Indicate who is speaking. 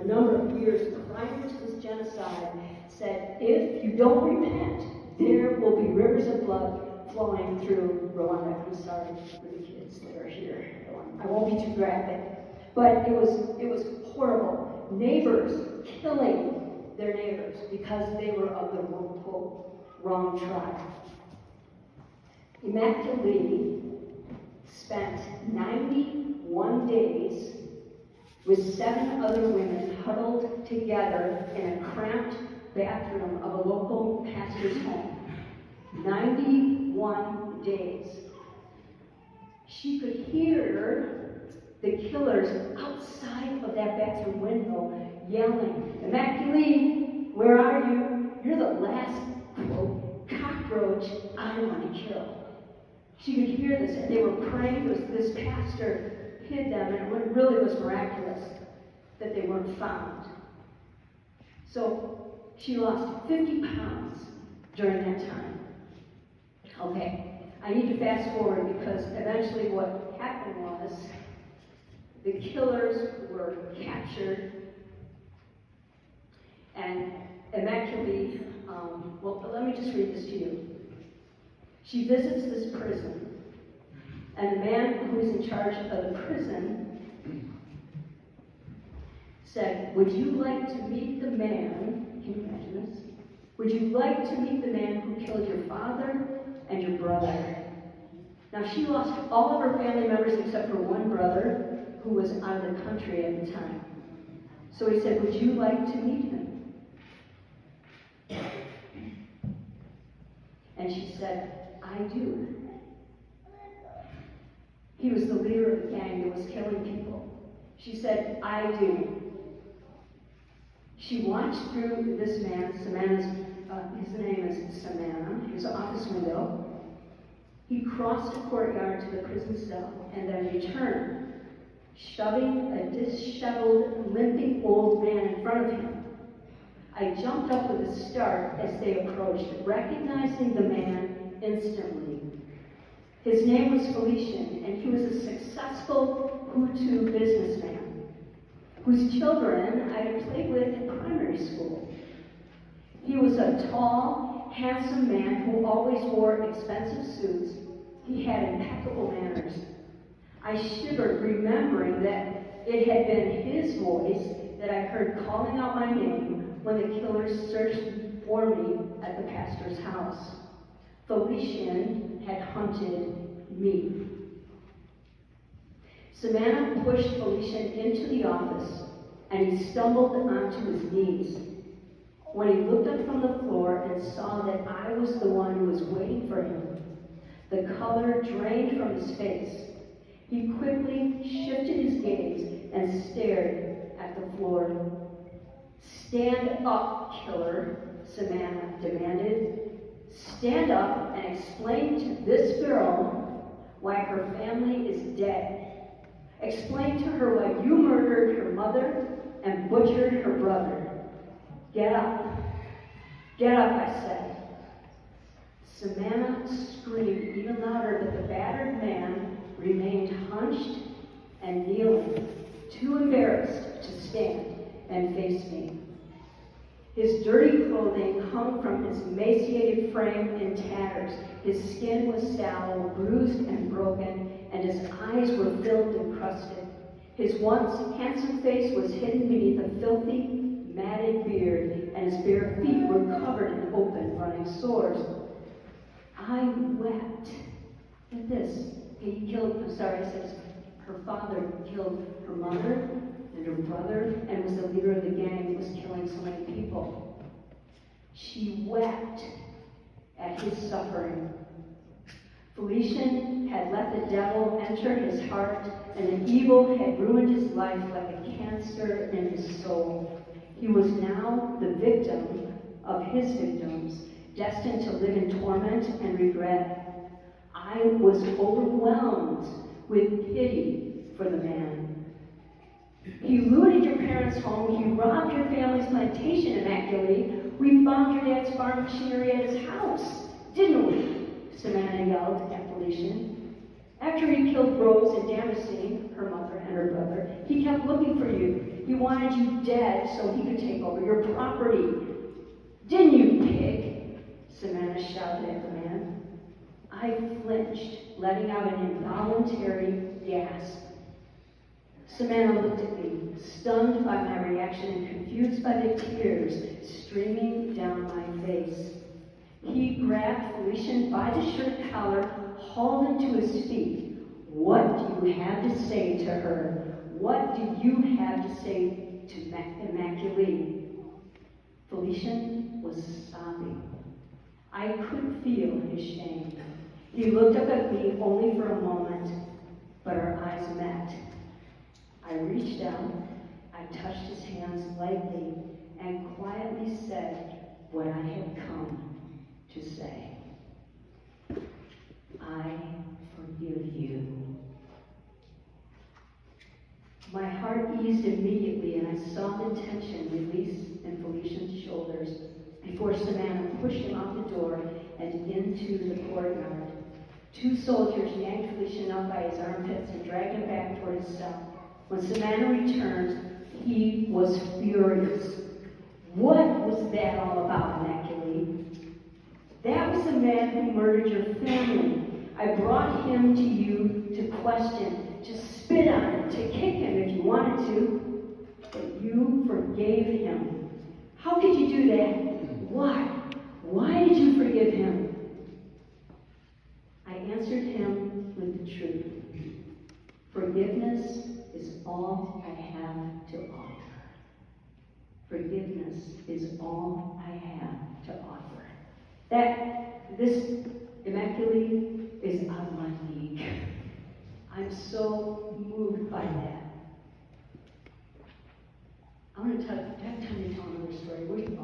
Speaker 1: a number of years prior to this genocide, said, if you don't repent, there will be rivers of blood flowing through Rwanda. I'm sorry for the kids that are here. I won't be too graphic. But it was horrible. Neighbors killing their neighbors because they were of the wrong tribe. Immaculate spent 91 days with 7 other women huddled together in a cramped bathroom of a local pastor's home. 91 days. She could hear the killers outside of that bathroom window yelling, Immaculate, where are you? You're the last, quote, cockroach I want to kill. She could hear this, and they were praying. This pastor hid them, and it really was miraculous that they weren't found. So she lost 50 pounds during that time. Okay, I need to fast forward because eventually what happened was the killers were captured, and Immaculate, let me just read this to you. She visits this prison, and the man who is in charge of the prison said, would you like to meet the man, can you imagine this? Would you like to meet the man who killed your father and your brother? Now she lost all of her family members except for one brother who was out of the country at the time. So he said, would you like to meet him? And she said, I do. He was the leader of the gang that was killing people. She said, I do. She watched through this man, his name is Samana, his office window. He crossed a courtyard to the prison cell and then returned, shoving a disheveled, limping old man in front of him. I jumped up with a start as they approached, recognizing the man instantly. His name was Felician, and he was a successful Hutu businessman whose children I had played with in primary school. He was a tall, handsome man who always wore expensive suits. He had impeccable manners. I shivered, remembering that it had been his voice that I heard calling out my name when the killers searched for me at the pastor's house. Felician had hunted me. Samana pushed Felician into the office, and he stumbled onto his knees. When he looked up from the floor and saw that I was the one who was waiting for him, the color drained from his face. He quickly shifted his gaze and stared at the floor. Stand up, killer, Samana demanded. Stand up and explain to this girl why her family is dead. Explain to her why you murdered her mother and butchered her brother. Get up. Get up, I said. Samana screamed even louder, but the battered man remained hunched and kneeling, too embarrassed to stand and face me. His dirty clothing hung from his emaciated frame in tatters. His skin was sallow, bruised and broken, and his eyes were filled and crusted. His once handsome face was hidden beneath a filthy, matted beard, and his bare feet were covered in open, running sores. I wept at this. Her father killed her mother and her brother and was the leader of the gang that was killing so many people. She wept at his suffering. Felician had let the devil enter his heart, and the evil had ruined his life like a cancer in his soul. He was now the victim of his victims, destined to live in torment and regret. I was overwhelmed with pity for the man. He looted your parents' home. He robbed your family's plantation, Immaculate. We found your dad's farm machinery at his house, didn't we? Samana yelled at Felician. After he killed Rose and Damascene, her mother and her brother, he kept looking for you. He wanted you dead so he could take over your property. Didn't you, pig? Samantha shouted at the man. I flinched, letting out an involuntary gasp. Samantha looked at me, stunned by my reaction and confused by the tears streaming down my face. He grabbed Felician by the shirt collar, hauled him to his feet. What do you have to say to her? What do you have to say to Immaculée? Felician was sobbing. I could feel his shame. He looked up at me only for a moment, but our eyes met. I reached out, I touched his hands lightly, and quietly said what I had come to say. I forgive you. My heart eased immediately, and I saw the tension release in Felician's shoulders before Savannah pushed him out the door and into the courtyard. Two soldiers yanked Felician up by his armpits and dragged him back toward his cell. When Savannah returned, he was furious. What was that all about, Immaculée? That was the man who murdered your family. I brought him to you to question, to spit on him, to kick him if you wanted to. But you forgave him. How could you do that? Why? Why did you forgive him? I answered him with the truth. Forgiveness is all I have to offer. Forgiveness is all I have to offer. This Immaculée is out of my league. I'm so moved by that. I want to